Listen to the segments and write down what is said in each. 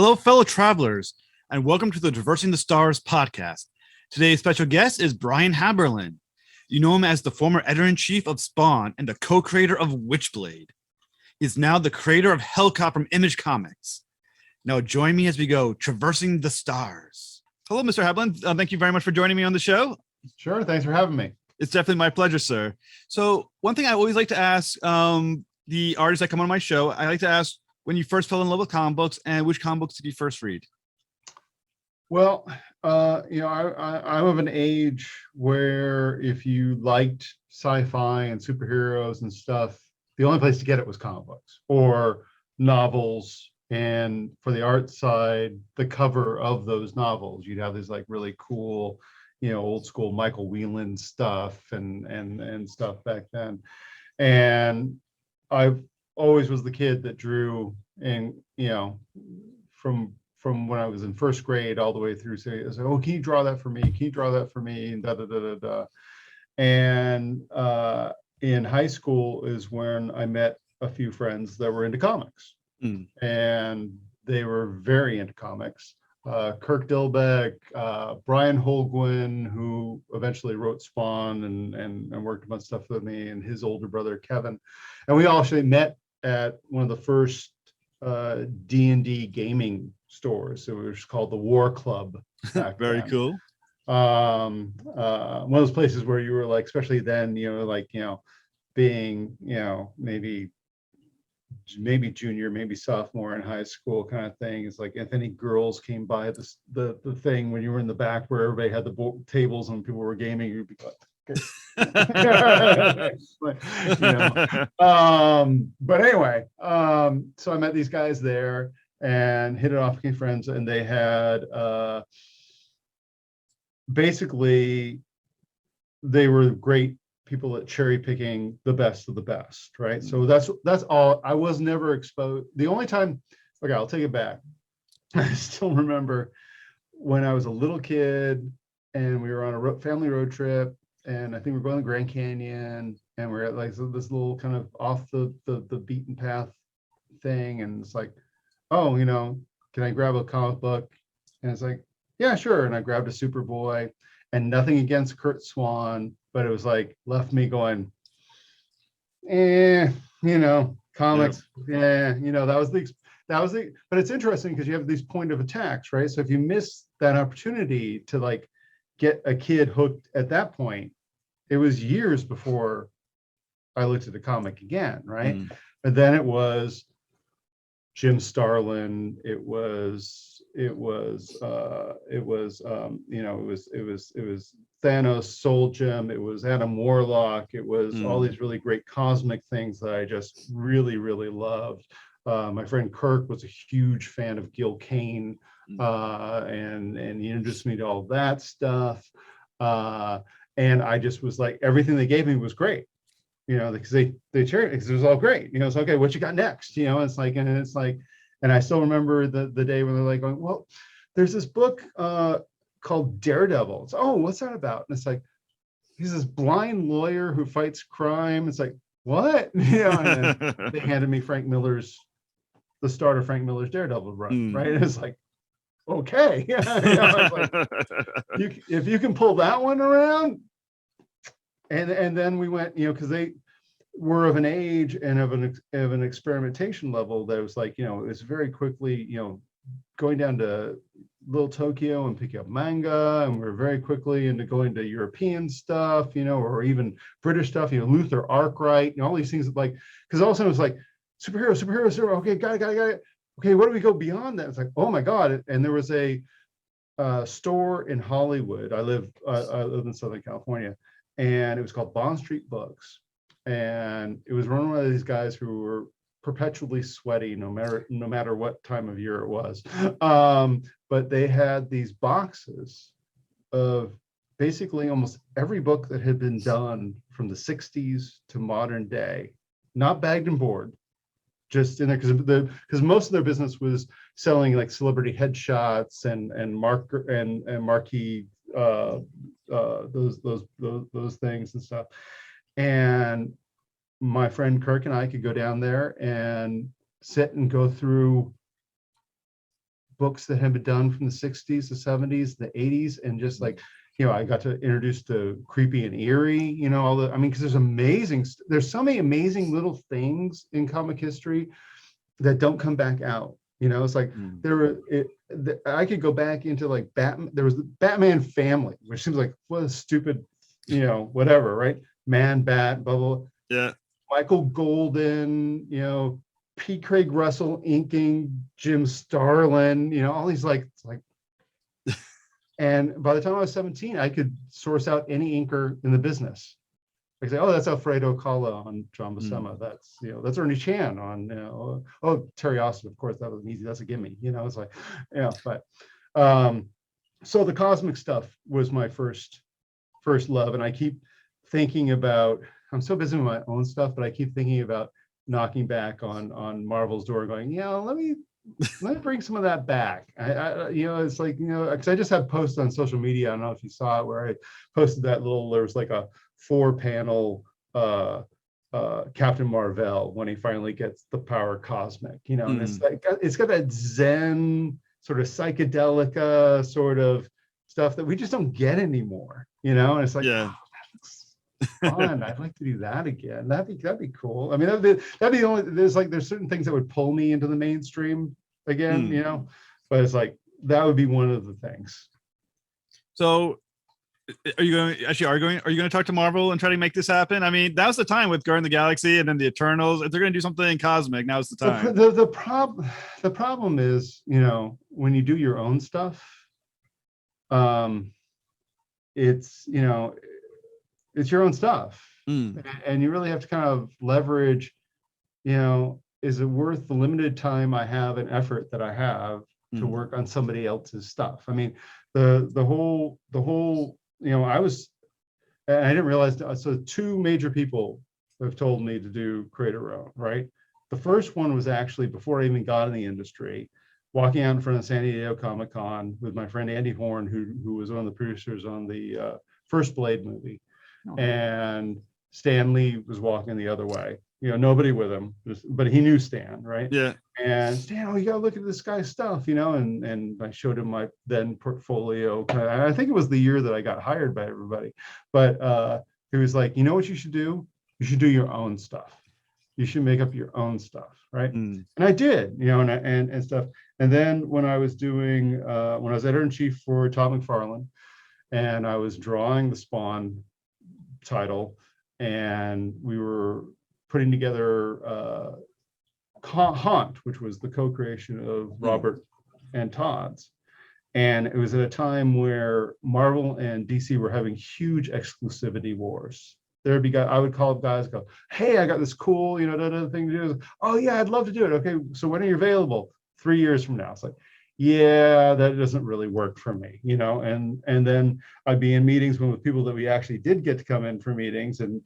Hello, fellow travelers, and welcome to the Traversing the Stars podcast. Today's special guest is Brian Haberlin. You know him as the former editor-in-chief of Spawn and the co-creator of Witchblade. He's now the creator of Hellcop from Image Comics. Now join me as we go Traversing the Stars. Hello, Mr. Haberlin. Thank you very much for joining me on the show. Sure. Thanks for having me. It's definitely my pleasure, sir. So one thing I always like to ask the artists that come on my show, I like to ask when you first fell in love with comic books and which comic books did you first read? Well, I'm of an age where if you liked sci-fi and superheroes and stuff, the only place to get it was comic books or novels. And for the art side, the cover of those novels, you'd have these like really cool, old school Michael Whelan stuff and stuff back then. And I've always was the kid that drew, and from when I was in first grade all the way through, say, oh, can you draw that for me? Can you draw that for me? And da da da da da. And in high school is when I met a few friends that were into comics, and they were very into comics. Kirk Dilbeck, Brian Holguin, who eventually wrote Spawn and worked a bunch of stuff with me, and his older brother Kevin, and we all actually met at one of the first D&D gaming stores. So it was called the War Club. Very then. cool. One of those places where you were like, especially then, being, maybe junior, maybe sophomore in high school kind of thing. It's like if any girls came by the thing when you were in the back where everybody had the tables and people were gaming, you'd be like, but anyway, so I met these guys there and hit it off, became friends, and they had basically they were great people at cherry picking the best of the best, right? So that's all. I was never exposed. The only time, okay, I'll take it back. I still remember when I was a little kid and we were on a family road trip, and I think we're going to the Grand Canyon, and we're at like this little kind of off the beaten path thing, and it's like, oh, can I grab a comic book? And it's like, yeah, sure. And I grabbed a Superboy, and nothing against Kurt Swan, but it was like left me going, comics, yeah, that was the. But it's interesting because you have these point of attacks, right? So if you miss that opportunity to like get a kid hooked at that point, it was years before I looked at the comic again, right? But then it was Jim Starlin, it was Thanos, Soul Gem, it was Adam Warlock, it was all these really great cosmic things that I just really, really loved. My friend Kirk was a huge fan of Gil Kane, and he introduced me to all that stuff. And I just was like, everything they gave me was great, because they shared it because it was all great. It's okay, what you got next? And I still remember the day when they're like going, well, there's this book called Daredevil. It's, oh, what's that about? And it's like, he's this blind lawyer who fights crime. It's like, what? And they handed me the start of Frank Miller's Daredevil run, right? And it's like, okay, like, if you can pull that one around, and then we went, because they were of an age and of an experimentation level that was like, it's very quickly, going down to Little Tokyo and picking up manga, and we're very quickly into going to European stuff, or even British stuff, Luther Arkwright, all these things like, because all of a sudden it was like superhero, okay, got it. Okay, what do we go beyond that? It's like, oh my God. And there was a store in Hollywood. I live in Southern California, and it was called Bond Street Books. And it was run by these guys who were perpetually sweaty, no matter what time of year it was. But they had these boxes of basically almost every book that had been done from the 60s to modern day, not bagged and board, just in there, because most of their business was selling like celebrity headshots and marquee those things and stuff. And my friend Kirk and I could go down there and sit and go through books that had been done from the 60s, the 70s, the 80s, and just like, I got to introduce to creepy and eerie, because there's so many amazing little things in comic history that don't come back out. It's like I could go back into like Batman. There was the Batman family, which seems like what a stupid, whatever, right? Man, Bat, blah, blah, blah. Yeah. Michael Golden, P. Craig Russell inking Jim Starlin, all these like, and by the time I was 17, I could source out any inker in the business. I say, oh, that's Alfredo Calla on John Buscema. That's Ernie Chan on, Terry Austin, of course, that was easy. That's a gimme, it's like, but so the cosmic stuff was my first love. And I keep thinking about, I'm so busy with my own stuff, but I keep thinking about knocking back on Marvel's door going, let me bring some of that back. It's like, because I just had posts on social media. I don't know if you saw it, where I posted that there was like a 4-panel Captain Marvel when he finally gets the power cosmic, and it's like, it's got that Zen sort of psychedelica sort of stuff that we just don't get anymore, and it's like, yeah. Fun. I'd like to do that again. That'd be cool. I mean, that'd be the only. There's certain things that would pull me into the mainstream again, But it's like that would be one of the things. So, are you going to talk to Marvel and try to make this happen? I mean, that was the time with Guardians of the Galaxy and then the Eternals. If they're going to do something cosmic, now's the time. The problem is, when you do your own stuff, it's your own stuff, and you really have to kind of leverage, is it worth the limited time I have and effort that I have to work on somebody else's stuff? I mean, the whole, I didn't realize, so 2 major people have told me to do Create Your Own, right? The first one was actually before I even got in the industry, walking out in front of San Diego Comic-Con with my friend Andy Horn, who was one of the producers on the first Blade movie. And Stan Lee was walking the other way, nobody with him, but he knew Stan, right? Yeah. And Stan, you gotta look at this guy's stuff, and I showed him my then portfolio. I think it was the year that I got hired by everybody, but he was like, what you should do? You should do your own stuff. You should make up your own stuff, right? And I did, and stuff. And then when I was doing, when I was editor-in-chief for Todd McFarlane, and I was drawing the Spawn title, and we were putting together Haunt, which was the co-creation of Robert and Todd's, and it was at a time where Marvel and DC were having huge exclusivity wars. There'd be guys, I would call up guys, go, hey, I got this cool, thing to do. Oh yeah, I'd love to do it. Okay, so when are you available? 3 years from now. It's like, yeah, that doesn't really work for me, and then I'd be in meetings with people that we actually did get to come in for meetings, and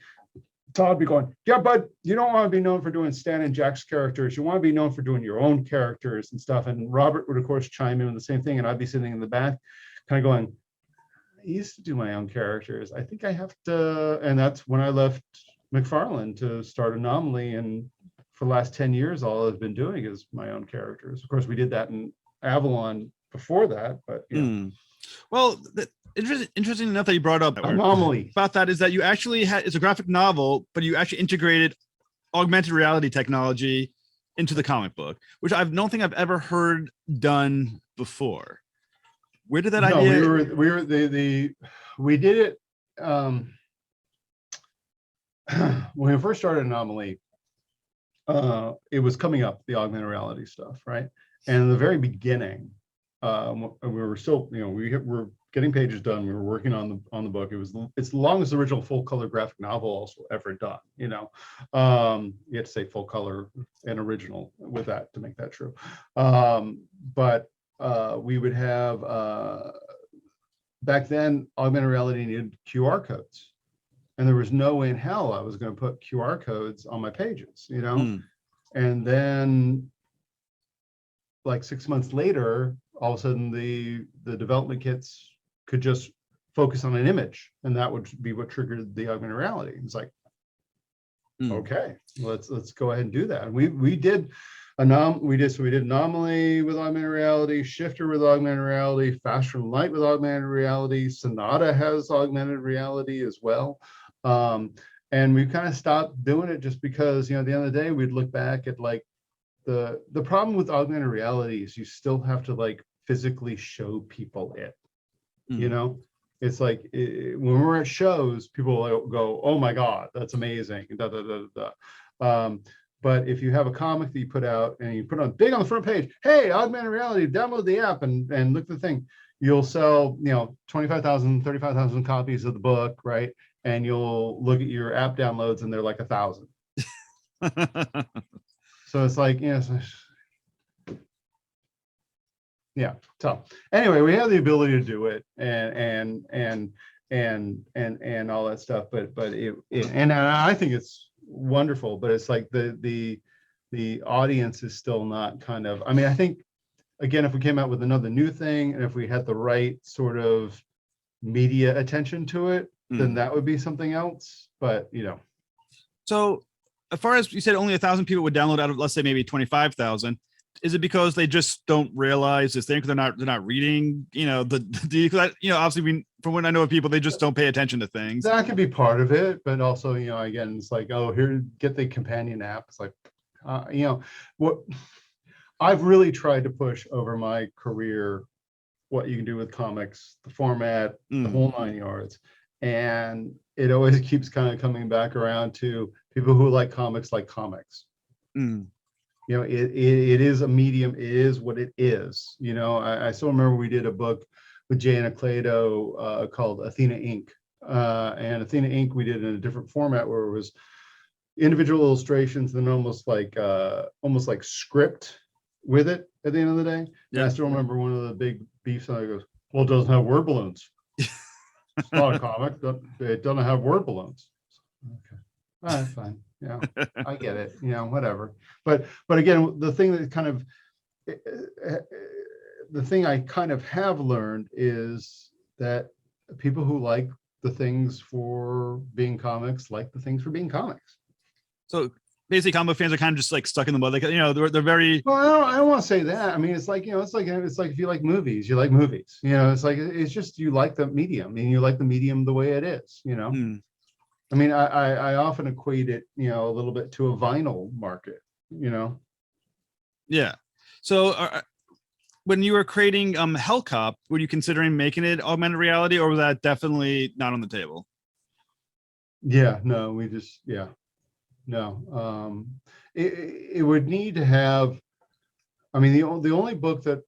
Todd would be going, yeah, but you don't want to be known for doing Stan and Jack's characters. You want to be known for doing your own characters and stuff. And Robert would, of course, chime in with the same thing, and I'd be sitting in the back kind of going, I used to do my own characters. I think I have to, and that's when I left McFarlane to start Anomaly, and for the last 10 years, all I've been doing is my own characters. Of course, we did that in Avalon before that, but well, interesting enough that you brought up Anomaly about that is that you actually had, it's a graphic novel, but you actually integrated augmented reality technology into the comic book, which I don't think I've ever heard done before. Where did that idea? We did it when we first started Anomaly. It was coming up, the augmented reality stuff, right? And in the very beginning, we were still, we were getting pages done. We were working on the book. It's the longest original full color graphic novel also ever done. You had to say full color and original with that to make that true. But we would have back then augmented reality needed QR codes, and there was no way in hell I was going to put QR codes on my pages. And then, like 6 months later, all of a sudden the development kits could just focus on an image, and that would be what triggered the augmented reality. It's like, okay, let's go ahead and do that. And we did We did Anomaly with augmented reality, Shifter with augmented reality, Faster Than Light with augmented reality. Sonata has augmented reality as well. And we kind of stopped doing it just because, at the end of the day, we'd look back at like the problem with augmented reality is you still have to like physically show people it. It's like when we're at shows, people go, "Oh my God, that's amazing!" Da, da, da, da, da. But if you have a comic that you put out and you put on big on the front page, "Hey, augmented reality, download the app and look at the thing," you'll sell 25,000, 35,000 copies of the book, right? And you'll look at your app downloads and they're like 1,000. So it's like, yeah. So anyway, we have the ability to do it and all that stuff, but and I think it's wonderful, but it's like the audience is still not kind of, I mean, I think again, if we came out with another new thing and if we had the right sort of media attention to it, then that would be something else. But so as far as you said, only 1,000 people would download out of, let's say, maybe 25,000. Is it because they just don't realize this thing because they're not reading, obviously from what I know of people, they just don't pay attention to things. That could be part of it, but also, again, it's like, oh, here, get the companion app. It's like, what I've really tried to push over my career, what you can do with comics, the format, the whole 9 yards. And it always keeps kind of coming back around to people who like comics. It is a medium. It is what it is. I still remember we did a book with Jay Anacleto called Athena Inc. And Athena Inc. we did in a different format where it was individual illustrations and almost like script with it at the end of the day. Yeah. And I still remember one of the big beefs. And I goes, "Well, it doesn't have word balloons. It's not a comic. It doesn't have word balloons." Okay. All right, fine. I get it. Whatever. But again, the thing that kind of the thing I kind of have learned is that people who like the things for being comics like the things for being comics. So basically, comic fans are kind of just like stuck in the mud. Like they're very. Well, I don't want to say that. I mean, it's like it's like if you like movies, you like movies. It's like it's just you like the medium, and you like the medium the way it is. I mean, I often equate it, a little bit to a vinyl market, Yeah. So when you were creating Hellcop, were you considering making it augmented reality, or was that definitely not on the table? Yeah, no, no. It would need to have, I mean, the only book that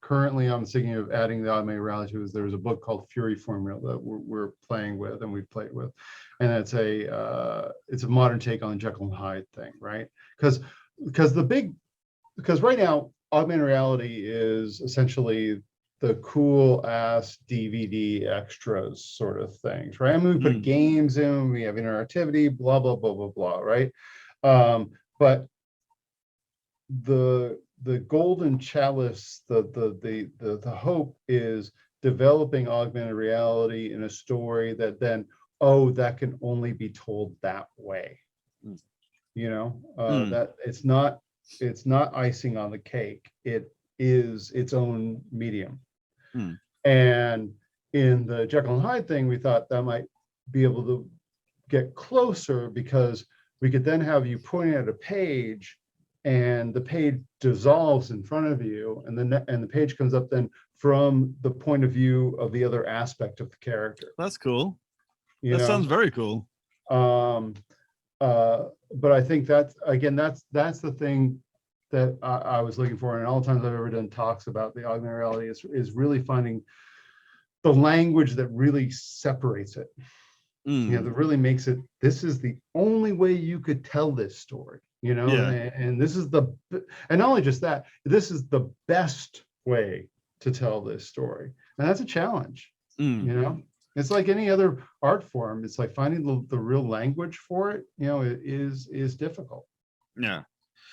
currently I'm thinking of adding the augmented reality to is there's a book called Fury Formula that we're playing with and we've played with, and it's a modern take on the Jekyll and Hyde thing, right? Because right now augmented reality is essentially the cool ass DVD extras sort of things, right? I mean, we put games in, we have interactivity, blah blah blah blah blah, right? But the golden chalice, the hope is developing augmented reality in a story that then, that can only be told that way. That it's not icing on the cake. It is its own medium. And in the Jekyll and Hyde thing, we thought that might be able to get closer because we could then have you pointing at a page and the page dissolves in front of you, and the page comes up then from the point of view of the other aspect of the character. That's cool. Sounds very cool. But I think that's the thing that I was looking for, and all the times I've ever done talks about the augmented reality is really finding the language that really separates it. That really makes it, this is the only way you could tell this story. And this is and not only just that, this is the best way to tell this story, and that's a challenge. It's like any other art form. It's like finding the real language for it. It is difficult. Yeah.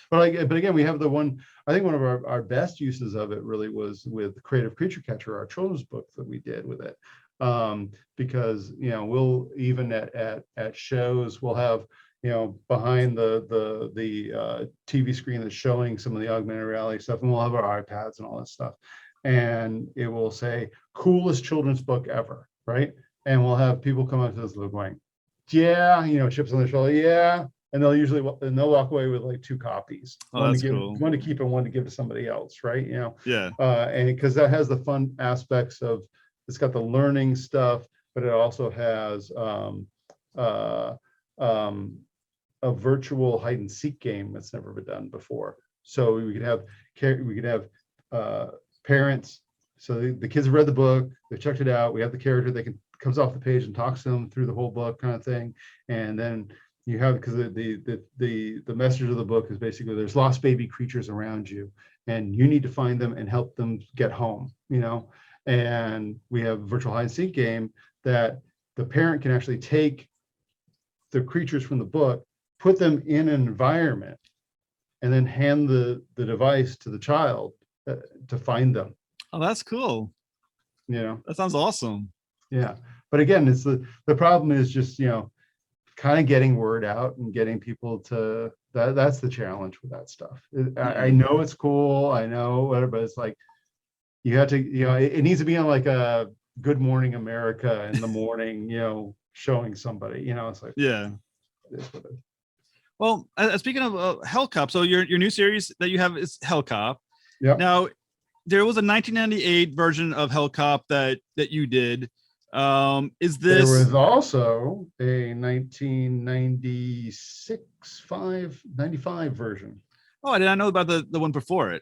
But again, we have the one. I think one of our best uses of it really was with Creative Creature Catcher, our children's book that we did with it. Because we'll even at shows we'll have behind the TV screen that's showing some of the augmented reality stuff, and we'll have our iPads and all that stuff, and it will say coolest children's book ever, right? And we'll have people come up to us going, yeah, chips on their shoulder, yeah, and they'll walk away with like 2 copies, Oh, that's cool. one to keep and one to give to somebody else, right? Yeah. And because that has the fun aspects of, it's got the learning stuff, but it also has a virtual hide and seek game that's never been done before. So we could have parents. So the kids have read the book, they've checked it out. We have the character that comes off the page and talks to them through the whole book, kind of thing. And then you have, because the message of the book is basically there's lost baby creatures around you, and you need to find them and help them get home. And we have a virtual hide and seek game that the parent can actually take the creatures from the book, put them in an environment, and then hand the device to the child to find them. Oh, that's cool. That sounds awesome. Yeah. But again, it's the problem is just, kind of getting word out and getting people to, that's the challenge with that stuff. I know it's cool. I know whatever, but it's like, you have to, it needs to be on like a Good Morning America in the morning, showing somebody, it's like, yeah. Well, speaking of Hell Cop, so your new series that you have is Hell Cop. Yeah. Now, there was a 1998 version of Hell Cop that you did. Is this? There was also a 1995 version. Oh, I did not know about the one before it.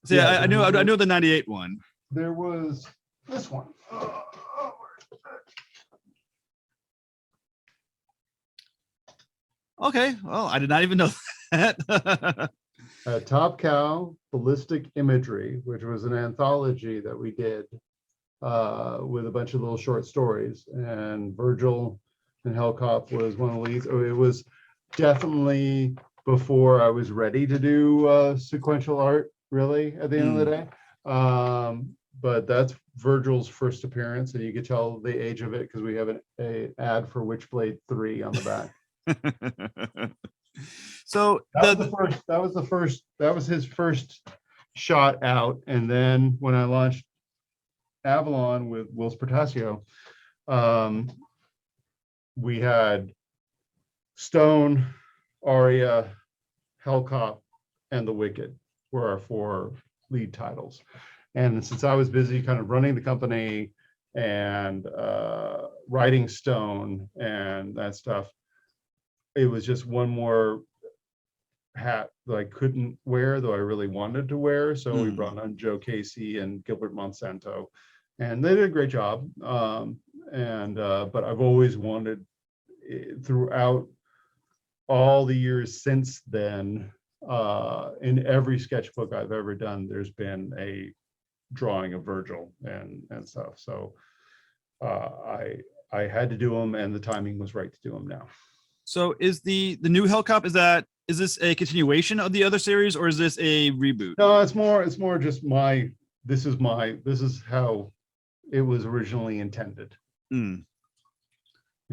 See, Yeah, I know the 98 one. There was this one. Okay, well, I did not even know that. Top Cow Ballistic Imagery, which was an anthology that we did with a bunch of little short stories, and Virgil and Hellcop was one of the leads. It was definitely before I was ready to do sequential art, really, at the end of the day. But that's Virgil's first appearance, and you could tell the age of it because we have an ad for Witchblade 3 on the back. So that was his first shot out. And then when I launched Avalon with Will Spartasio, we had Stone, Aria, Hellcop, and The Wicked were our 4 lead titles. And since I was busy kind of running the company and writing Stone and that stuff, it was just one more hat that I couldn't wear, though I really wanted to wear. So we brought on Joe Casey and Gilbert Monsanto, and they did a great job. But I've always wanted, throughout all the years since then, in every sketchbook I've ever done, there's been a drawing of Virgil and stuff. So I had to do them, and the timing was right to do them now. So is the new Hellcop, is this a continuation of the other series, or is this a reboot? No, it's more just this is how it was originally intended. Yeah.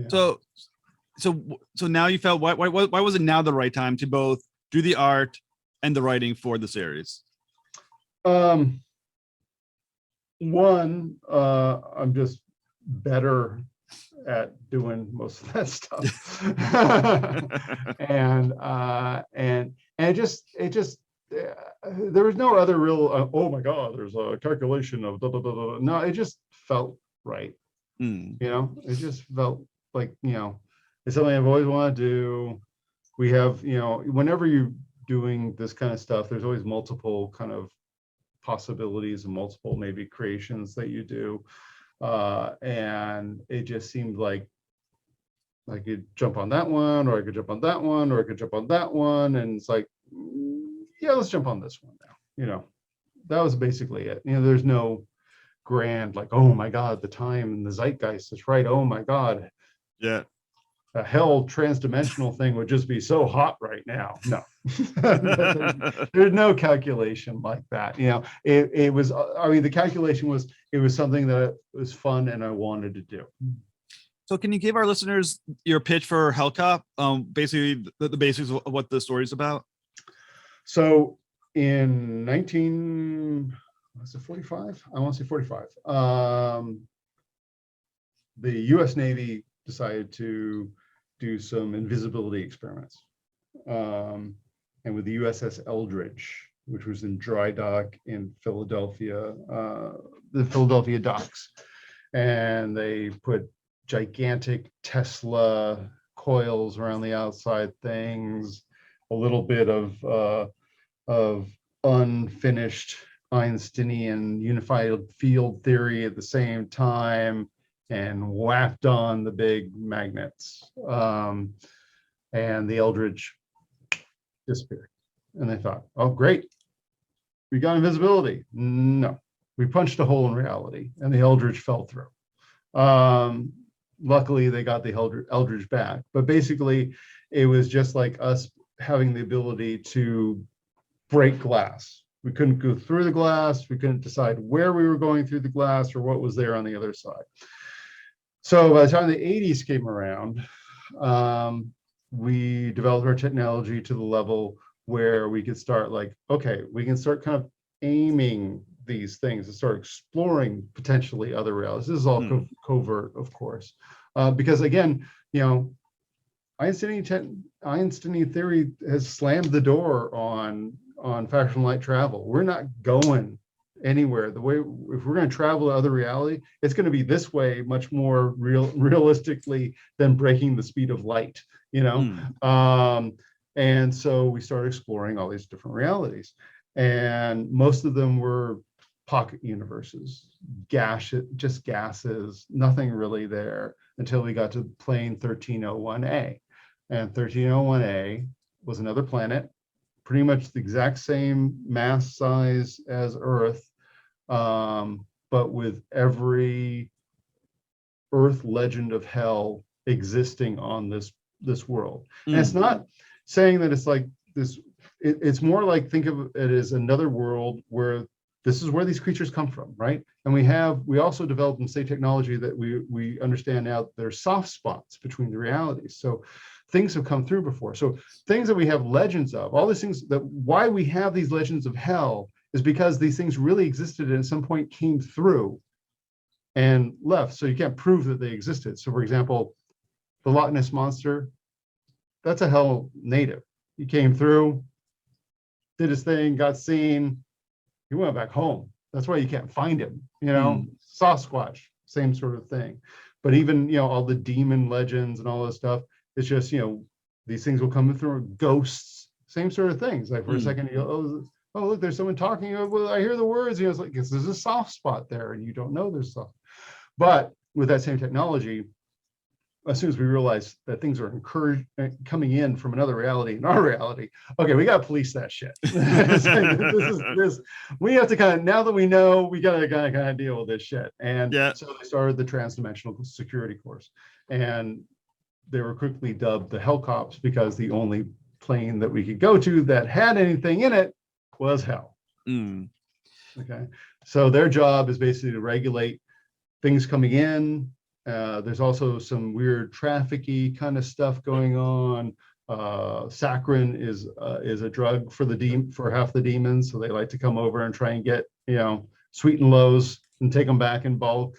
So now you felt, why was it now the right time to both do the art and the writing for the series? One, I'm just better at doing most of that stuff. and it just there was no other real oh my god, there's a calculation of blah, blah, blah, blah. No, it just felt right. It just felt like, it's something I've always wanted to do. We have, whenever you're doing this kind of stuff, there's always multiple kind of possibilities and multiple maybe creations that you do. And it just seemed like I could jump on that one, or I could jump on that one, or I could jump on that one. And it's like, yeah, let's jump on this one now. That was basically it. There's no grand, like, oh my God, the time and the zeitgeist is right. Oh my God. Yeah. A hell transdimensional thing would just be so hot right now. No, there's no calculation like that. It was, the calculation was, it was something that was fun and I wanted to do. So can you give our listeners your pitch for Hellcop? Basically the basics of what the story is about. So in 1945, I want to say 45, the U.S. Navy decided to do some invisibility experiments. And with the USS Eldridge, which was in dry dock in Philadelphia, the Philadelphia docks. And they put gigantic Tesla coils around the outside things, a little bit of unfinished Einsteinian unified field theory at the same time, and whacked on the big magnets. And the Eldridge disappeared. And they thought, oh, great, we got invisibility. No, we punched a hole in reality, and the Eldridge fell through. Luckily, they got the Eldridge back. But basically, it was just like us having the ability to break glass. We couldn't go through the glass. We couldn't decide where we were going through the glass or what was there on the other side. So by the time the 80s came around, we developed our technology to the level where we could start like, okay, we can start kind of aiming these things and start exploring potentially other realities. This is all covert, of course, because again, you know, Einsteinian theory has slammed the door on fractional light travel. We're not going anywhere. The way, if we're going to travel to other reality, it's going to be this way, much more realistically than breaking the speed of light, you know. And so we started exploring all these different realities, and most of them were pocket universes, just gases, nothing really there until we got to plane 1301A. And 1301A was another planet, pretty much the exact same mass size as Earth, but with every Earth legend of hell existing on this world. And it's not saying that it's like this, it's more like, think of it as another world where this is where these creatures come from, right? And we also developed and say technology that we understand now there's soft spots between the realities. So things have come through before. So things that we have legends of, all these things, that why we have these legends of hell is because these things really existed and at some point came through and left. So you can't prove that they existed. So for example, the Loch Ness Monster, that's a hell native. He came through, did his thing, got seen, he went back home. That's why you can't find him, you know. Sasquatch, same sort of thing. But even, you know, all the demon legends and all this stuff, it's just, you know, these things will come through. Ghosts, same sort of things. Like for a second you go, oh look, there's someone talking. Well, I hear the words. You know, it's like, there's a soft spot there and you don't know there's soft. But with that same technology, as soon as we realize that things are coming in from another reality in our reality, okay, we got to police that shit. We have to kind of, now that we know, we got to kind of deal with this shit. And so they started the Transdimensional Security Course, and they were quickly dubbed the Hellcops because the only plane that we could go to that had anything in it was hell. Okay, so their job is basically to regulate things coming in. There's also some weird traffic-y kind of stuff going on. Saccharin is a drug for half the demons, so they like to come over and try and get, you know, sweet and lows and take them back in bulk.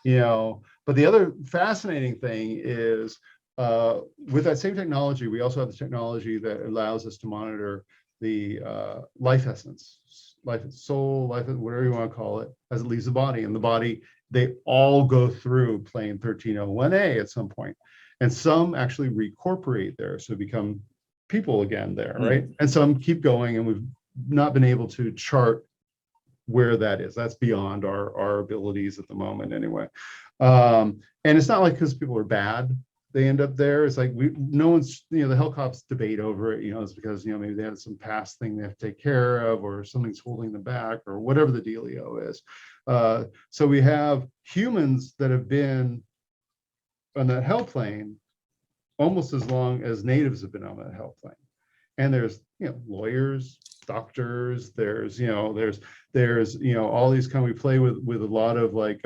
You know, but the other fascinating thing is with that same technology, we also have the technology that allows us to monitor the life essence, life soul, life, whatever you want to call it, as it leaves the body. And the body, they all go through plane 1301A at some point. And some actually recorporate there, so become people again there, right? And some keep going, and we've not been able to chart where that is. That's beyond our abilities at the moment anyway. And it's not like because people are bad, they end up there. It's like no one's, you know, the Hellcops debate over it, you know, it's because, you know, maybe they had some past thing they have to take care of, or something's holding them back, or whatever the dealio is. So we have humans that have been on that hell plane almost as long as natives have been on that hell plane. And there's, you know, lawyers, doctors, there's, you know, there's, you know, all these kind of, we play with a lot of like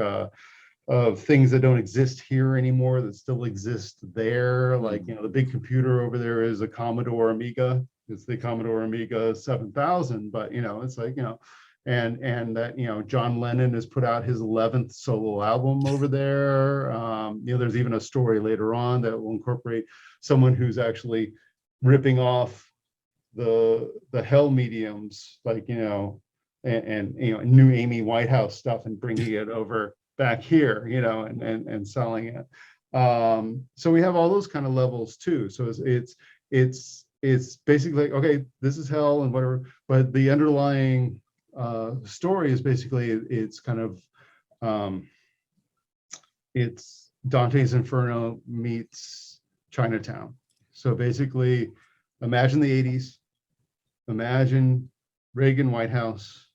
things that don't exist here anymore that still exist there. Like, you know, the big computer over there is a Commodore Amiga. It's the Commodore Amiga 7000, but you know, it's like, you know, and that, you know, John Lennon has put out his 11th solo album over there. You know, there's even a story later on that will incorporate someone who's actually ripping off the Hell mediums, like, you know, and you know, new Amy Whitehouse stuff and bringing it over back here, you know, and selling it. So we have all those kind of levels too. So it's basically, okay, this is hell and whatever, but the underlying story is basically, it's kind of it's Dante's Inferno meets Chinatown. So basically, imagine the 80s, imagine Reagan White House,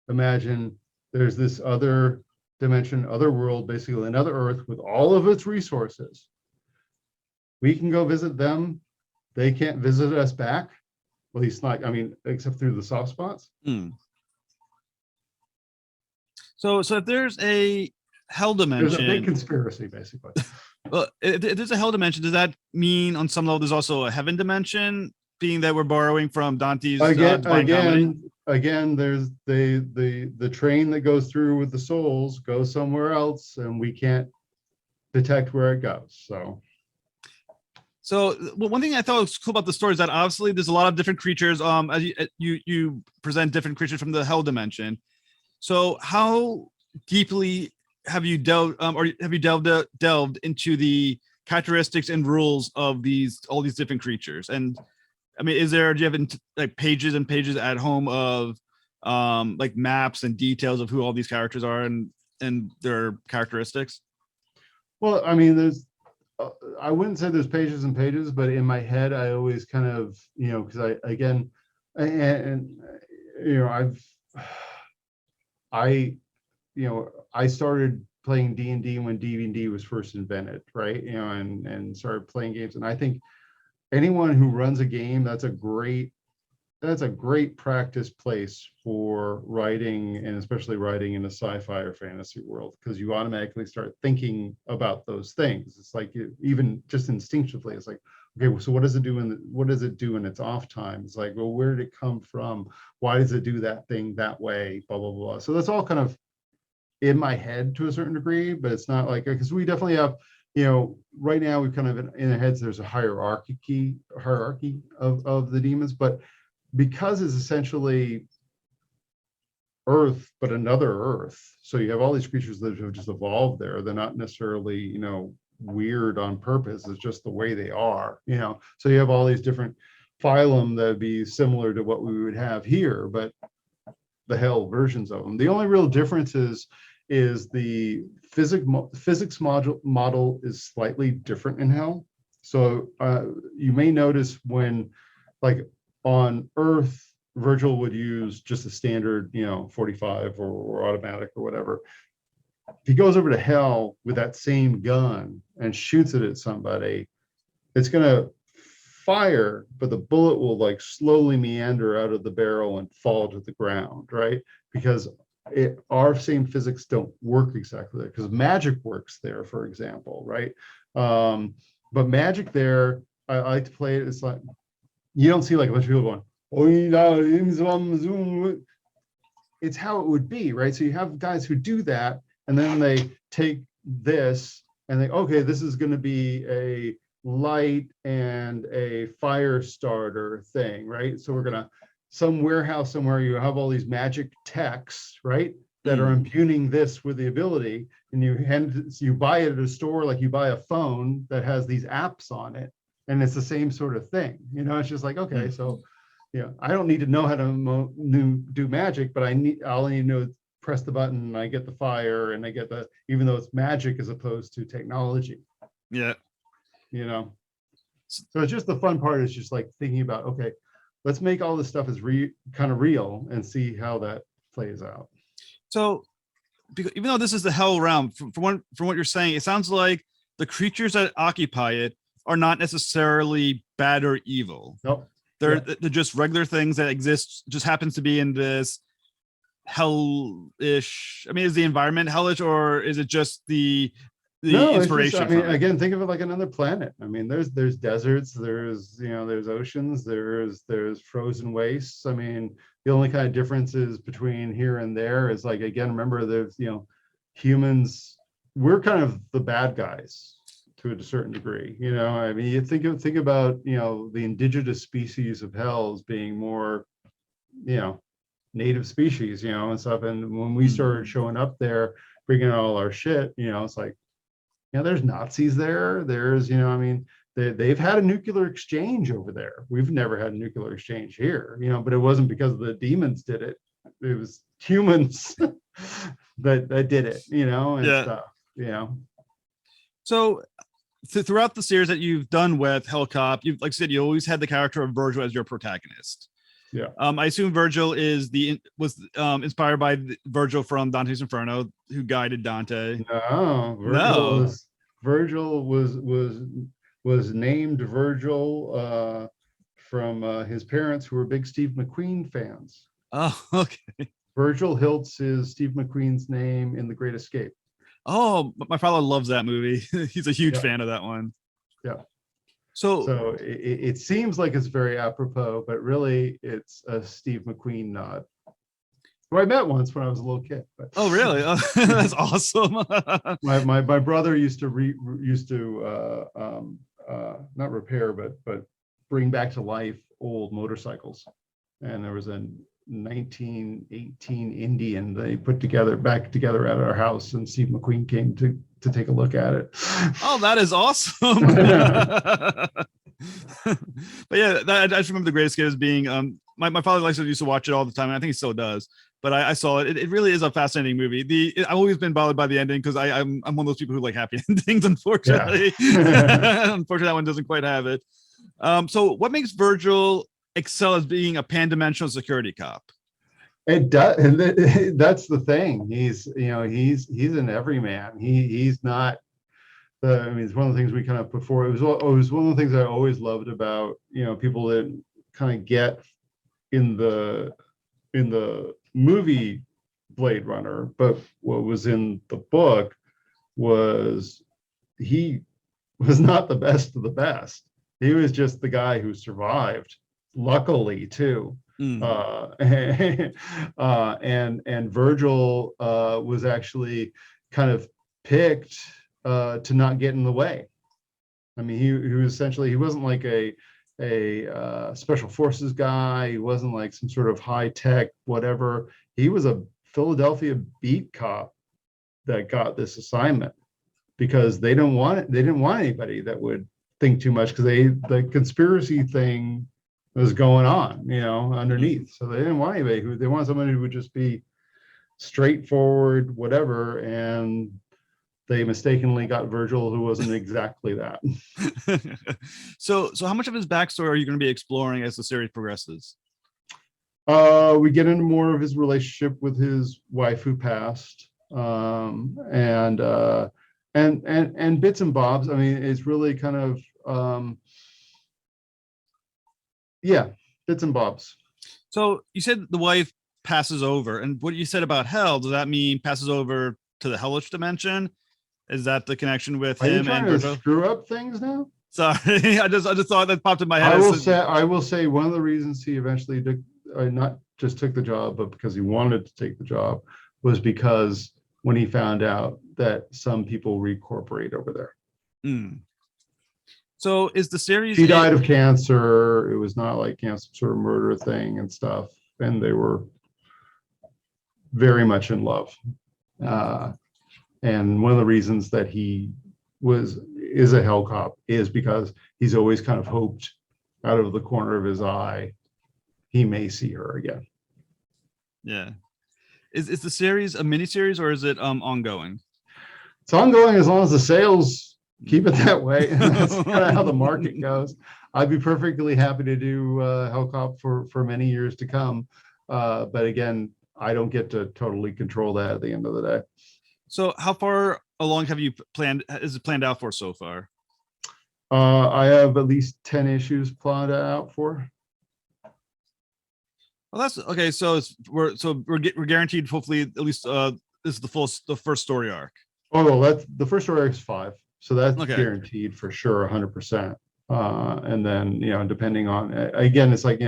imagine there's this other dimension, other world, basically another Earth with all of its resources. We can go visit them. They can't visit us back. At least not, I mean, except through the soft spots. So if there's a hell dimension, there's a big conspiracy, basically. Well, if there's a hell dimension, does that mean on some level there's also a heaven dimension, being that we're borrowing from Dante's Divine Comedy? Again, there's the train that goes through with the souls goes somewhere else, and we can't detect where it goes. So one thing I thought was cool about the story is that obviously there's a lot of different creatures. As you present different creatures from the hell dimension. So how deeply have you delved, or have you delved into the characteristics and rules of all these different creatures? And I mean, do you have like pages and pages at home of like maps and details of who all these characters are and their characteristics? Well, I mean, there's I wouldn't say there's pages and pages, but in my head, I always kind of, you know, because you know, I started playing D&D when D&D was first invented, right? You know, and started playing games. And I think anyone who runs a game, that's a great practice place for writing, and especially writing in a sci-fi or fantasy world, because you automatically start thinking about those things. It's like, even just instinctively, it's like, okay, well, so what does it do in its off time? It's like, well, where did it come from? Why does it do that thing that way? Blah, blah, blah. So that's all kind of in my head to a certain degree, but it's not like, because we definitely have, you know, right now we kind of in our heads, there's a hierarchy of the demons, but because it's essentially Earth, but another Earth. So you have all these creatures that have just evolved there. They're not necessarily, you know, weird on purpose. It's just the way they are, you know. So you have all these different phylum that would be similar to what we would have here, but the hell versions of them. The only real difference is the physics model is slightly different in hell. So you may notice when, like, on Earth, Virgil would use just a standard, you know, 45 or automatic or whatever. If he goes over to hell with that same gun and shoots it at somebody, it's going to fire, but the bullet will like slowly meander out of the barrel and fall to the ground, right? Because our same physics don't work exactly there, because magic works there, for example, right? But magic there, I like to play it. It's like, you don't see like a bunch of people going, oh, it's how it would be, right? So you have guys who do that, and then they take this and they, okay, this is going to be a light and a fire starter thing, right? So we're going to, some warehouse somewhere, you have all these magic techs, right, that are impugning this with the ability, and you buy it at a store, like you buy a phone that has these apps on it, and it's the same sort of thing, you know. It's just like, okay, so, you know, I don't need to know how to do magic, but all I need to know is press the button and I get the fire, and I get the, even though it's magic as opposed to technology. Yeah. You know, so it's just, the fun part is just like thinking about, okay, let's make all this stuff as kind of real and see how that plays out. So even though this is the hell realm, from what you're saying, it sounds like the creatures that occupy it are not necessarily bad or evil. Nope. They're just regular things that exist, just happens to be in this hellish? I mean, is the environment hellish, or is it just the No, it's just, I inspiration mean, from it? again, think of it like another planet. I mean, there's deserts, there's oceans, there's frozen wastes. I mean, the only kind of differences between here and there is like, again, remember there's, humans, we're kind of the bad guys to a certain degree. I mean, you think about, the indigenous species of hell as being more, you know, native species, and stuff. And when we started showing up there, bringing all our shit, it's like, there's Nazis there. There's, I mean, they've had a nuclear exchange over there. We've never had a nuclear exchange here, but it wasn't because the demons did it. It was humans that did it, and Yeah. stuff. So throughout the series that you've done with Hellcop, you've, like I said, you always had the character of Virgil as your protagonist. Yeah. I assume Virgil was inspired by Virgil from Dante's Inferno, who guided Dante. No, Virgil was named Virgil from his parents, who were big Steve McQueen fans. Oh, okay. Virgil Hiltz is Steve McQueen's name in The Great Escape. Oh, my father loves that movie. He's a huge fan of that one. Yeah. So it seems like it's very apropos, but really it's a Steve McQueen nod, who I met once when I was a little kid. But. Oh, really? Oh, that's awesome. my brother used to not repair, but bring back to life old motorcycles, and there was a 1918 Indian they put back together at our house, and Steve McQueen came to take a look at it. Oh, that is awesome. But yeah, I just remember The Great Escape as being my father used to watch it all the time, and I think he still does. But I saw it. It really is a fascinating movie. I've always been bothered by the ending because I'm one of those people who like happy endings. Unfortunately, unfortunately, that one doesn't quite have it. So, what makes Virgil excel as being a pan-dimensional security cop? It does, and that's the thing. He's an everyman. He's not. I mean, it's one of the things we kind of put forward. It was one of the things I always loved about people that kind of get in the movie Blade Runner, but what was in the book was he was not the best of the best. He was just the guy who survived, luckily too. And Virgil was actually kind of picked to not get in the way. I mean, he was essentially, he wasn't like a special forces guy. He wasn't like some sort of high tech whatever. He was a Philadelphia beat cop that got this assignment because they didn't want anybody that would think too much, because the conspiracy thing was going on, underneath. So they didn't want anybody they wanted somebody who would just be straightforward, whatever. And they mistakenly got Virgil, who wasn't exactly that. So how much of his backstory are you going to be exploring as the series progresses? We get into more of his relationship with his wife who passed, and bits and bobs. I mean, it's really kind of bits and bobs. So you said the wife passes over, and what you said about hell, does that mean passes over to the hellish dimension? Is that the connection with him? Are you trying to screw up things now? Sorry, I just thought that popped in my head. I will say one of the reasons he eventually not just took the job, but because he wanted to take the job, was because when he found out that some people recorporate over there. So is the series? She died of cancer. It was not like some sort of murder thing and stuff, and they were very much in love. And one of the reasons that he is a hell cop is because he's always kind of hoped out of the corner of his eye he may see her again. Yeah. Is the series a miniseries, or is it ongoing? It's ongoing as long as the sales keep it that way. That's kind of how the market goes. I'd be perfectly happy to do Hell Cop for many years to come. But again, I don't get to totally control that at the end of the day. So how far along have you is it planned out for so far? I have at least 10 issues planned out for. Well, that's okay. So we're guaranteed. Hopefully, at least this is the first story arc. Oh, well, that's the first story arc is 5, so that's Okay. guaranteed for sure, 100%. And then depending on again, it's like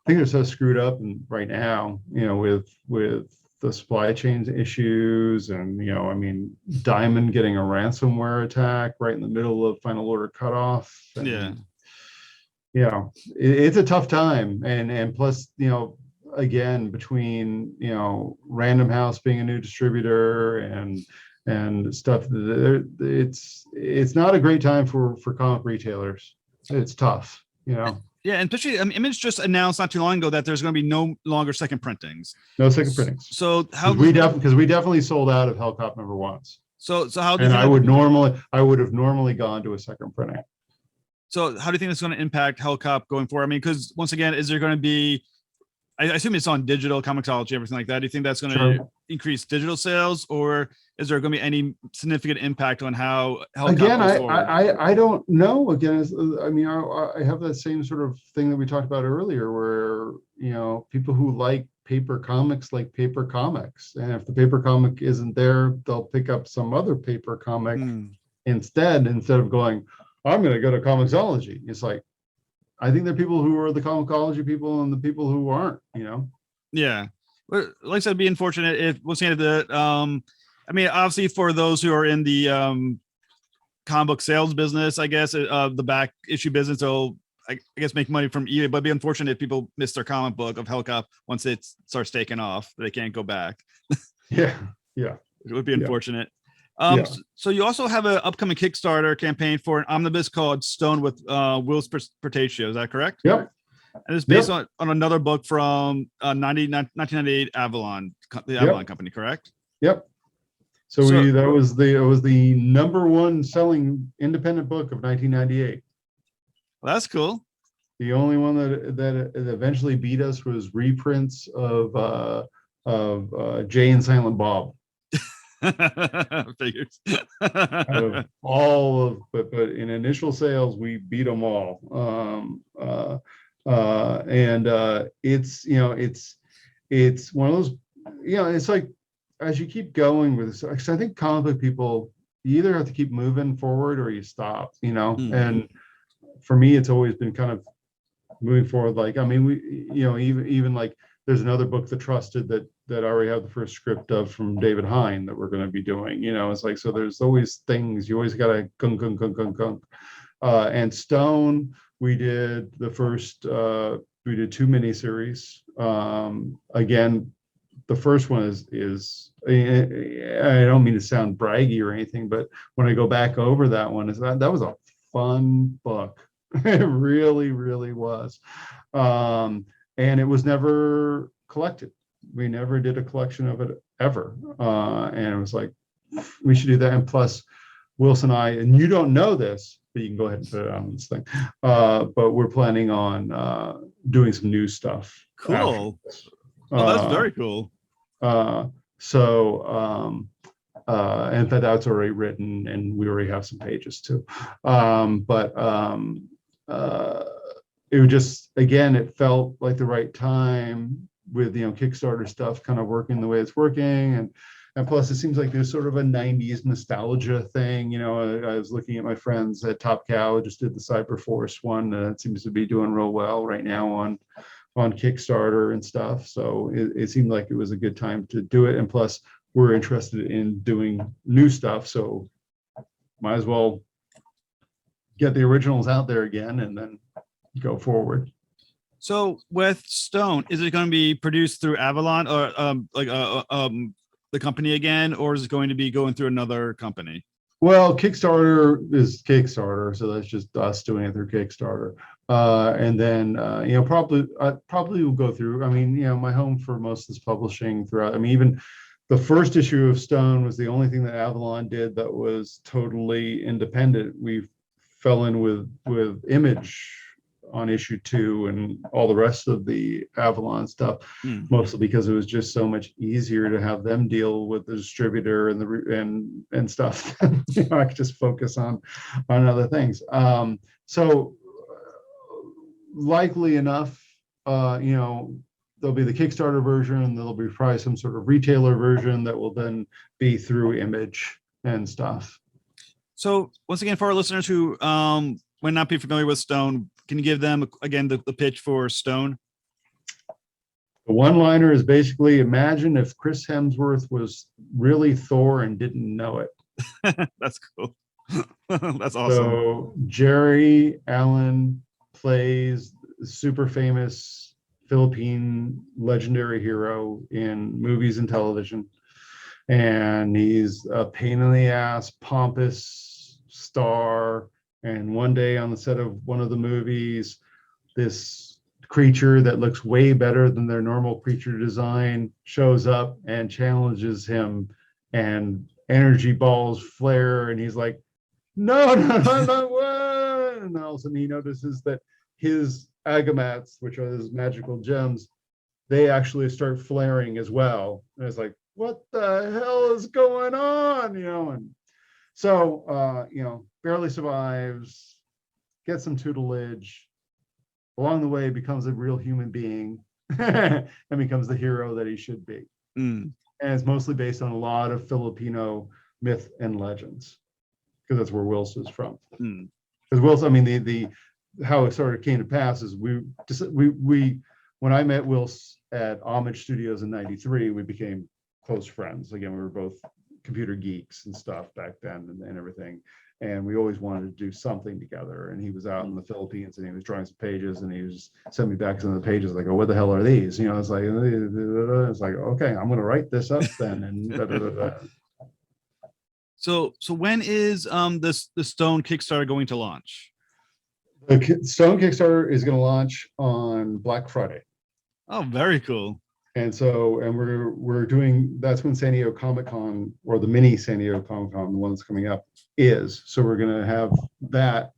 things are so screwed up, and right now, with the supply chain issues, and I mean, Diamond getting a ransomware attack right in the middle of final order cutoff, and Yeah. It's a tough time, and plus again, between Random House being a new distributor and stuff, it's not a great time for comic retailers. It's tough. Yeah, and especially Image just announced not too long ago that there's going to be no longer second printings. No second printings. So how we definitely sold out of Hellcop #1s. So how do and I would have normally gone to a second printing. So how do you think it's going to impact Hellcop going forward? I mean, because once again, is there going to be, I assume it's on digital, Comixology, everything like that. Do you think that's going to increase digital sales, or is there going to be any significant impact on how Hellcop again, goes forward? I don't know. Again, I mean, I have that same sort of thing that we talked about earlier, where people who like paper comics like paper comics, and if the paper comic isn't there, they'll pick up some other paper comic instead of going, I'm going to go to Comixology. It's like, I think there are people who are the Comixology people and the people who aren't, Yeah. But like I said, it'd be unfortunate if we'll say that, I mean, obviously for those who are in the comic book sales business, I guess, the back issue business, they'll, I guess, make money from eBay, but it'd be unfortunate if people miss their comic book of Hellcop once it starts taking off. They can't go back. Yeah. It would be unfortunate. So you also have an upcoming Kickstarter campaign for an omnibus called Stone with Will Spertatio. Is that correct? Yep. And it's based on another book from 1998 Avalon, the Avalon company, correct? Yep. So that was the #1 selling independent book of 1998. Well, that's cool. The only one that eventually beat us was reprints of Jay and Silent Bob. Figures. Out of all of, but in initial sales, we beat them all. It's one of those, it's like, as you keep going with this, because I think comic book people, you either have to keep moving forward or you stop, and for me, it's always been kind of moving forward. Like, I mean, we, even like, there's another book, The Trusted, that I already have the first script of from David Hine that we're going to be doing. It's like, so there's always things you always got to gunk. And Stone, we did the first, we did 2 miniseries. Again, the first one is I don't mean to sound braggy or anything, but when I go back over that one, that was a fun book. It really, really was. And it was never collected. We never did a collection of it ever. And it was like, we should do that. And plus, Wilson and I, and you don't know this, but you can go ahead and put it on this thing. But we're planning on doing some new stuff. Cool. Oh, that's very cool. In fact, that's already written, and we already have some pages too. It was just, again, it felt like the right time with Kickstarter stuff kind of working the way it's working, and plus it seems like there's sort of a 90s nostalgia thing. I was looking at my friends at Top Cow, just did the Cyberforce one, that seems to be doing real well right now on Kickstarter and stuff. So it seemed like it was a good time to do it, and plus we're interested in doing new stuff, so might as well get the originals out there again and then go forward. So with Stone, is it going to be produced through Avalon or the company again, or is it going to be going through another company? Well, Kickstarter is Kickstarter, so that's just us doing it through Kickstarter. And then probably will go through. I mean, my home for most of this publishing throughout. I mean, even the first issue of Stone was the only thing that Avalon did that was totally independent. We fell in with Image on issue 2 and all the rest of the Avalon stuff, mostly because it was just so much easier to have them deal with the distributor and stuff. I could just focus on other things. So likely enough, the there'll be the Kickstarter version, and there'll be probably some sort of retailer version that will then be through Image and stuff. So once again, for our listeners who might not be familiar with Stone, can you give them again the pitch for Stone? The one-liner is basically, imagine if Chris Hemsworth was really Thor and didn't know it. That's cool. That's awesome. So Jerry Allen plays super famous Philippine legendary hero in movies and television. And he's a pain in the ass, pompous star. And one day on the set of one of the movies, this creature that looks way better than their normal creature design shows up and challenges him, and energy balls flare, and he's like, no, what? And all of a sudden he notices that his agamats, which are his magical gems, they actually start flaring as well. And it's like, what the hell is going on? And so, barely survives, gets some tutelage, along the way becomes a real human being and becomes the hero that he should be. And it's mostly based on a lot of Filipino myth and legends, because that's where Wills is from. Because Wills, I mean, the how it sort of came to pass is we when I met Wills at Homage Studios in '93, we became close friends. Again, we were both computer geeks and stuff back then and everything. And we always wanted to do something together. And he was out in the Philippines and he was drawing some pages, and he was sending me back some of the pages like, oh, what the hell are these? It's like, okay, I'm going to write this up then. And So when is the Stone Kickstarter going to launch? The Stone Kickstarter is going to launch on Black Friday. Oh, very cool. And we're doing, that's when San Diego Comic-Con, or the mini San Diego Comic-Con, the one that's coming up, is. So we're going to have that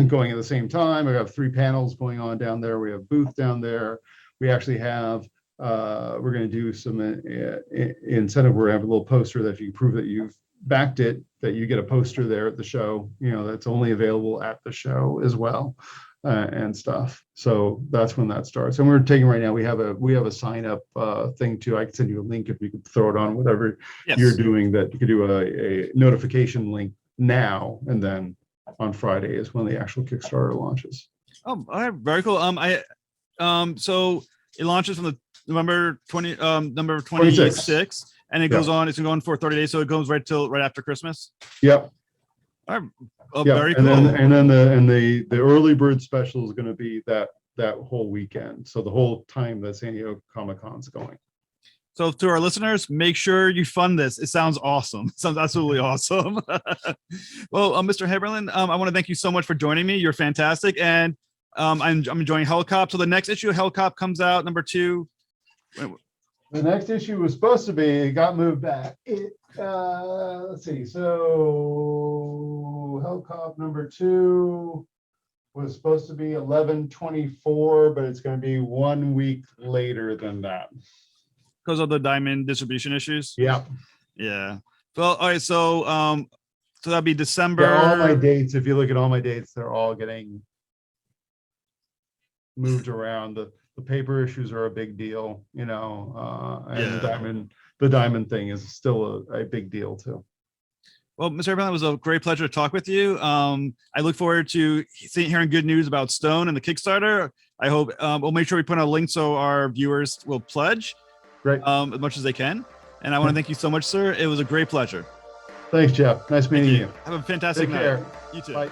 going at the same time. We have 3 panels going on down there. We have booth down there. We actually have, we're going to do some incentive. We're going to have a little poster that if you prove that you've backed it, that you get a poster there at the show, that's only available at the show as well. And stuff. So that's when that starts. And we're taking right now, we have a sign up thing too. I can send you a link if you could throw it on whatever you're doing, that you could do a notification link now, and then on Friday is when the actual Kickstarter launches. Oh, all right, very cool. So it launches from the November 26th, and it goes on. It's going for 30 days, so it goes right after Christmas. Yep. All right. Oh, very cool. And then the early bird special is going to be that whole weekend. So the whole time that San Diego Comic-Con's going. So to our listeners, make sure you fund this. It sounds awesome. It sounds absolutely awesome. Well, Mr. Haberlin, I want to thank you so much for joining me. You're fantastic, and I'm enjoying Helicop. So the next issue of Helicop comes out, number 2. The next issue was supposed to be, it got moved back. Let's see. So Helicop number 2 was supposed to be 11/24, but it's going to be 1 week later than that. Because of the Diamond distribution issues? Yeah. Yeah. Well, all right. So that'd be December. Yeah, all my dates, if you look at all my dates, they're all getting moved around. The paper issues are a big deal, and the diamond thing is still a big deal too. Well, Mr. Haberlin, it was a great pleasure to talk with you. I look forward to hearing good news about Stone and the Kickstarter. I hope we'll make sure we put a link so our viewers will pledge as much as they can. And I want to thank you so much, sir. It was a great pleasure. Thanks, Jeff. Nice meeting you. Have a fantastic night. Take care. You too. Bye.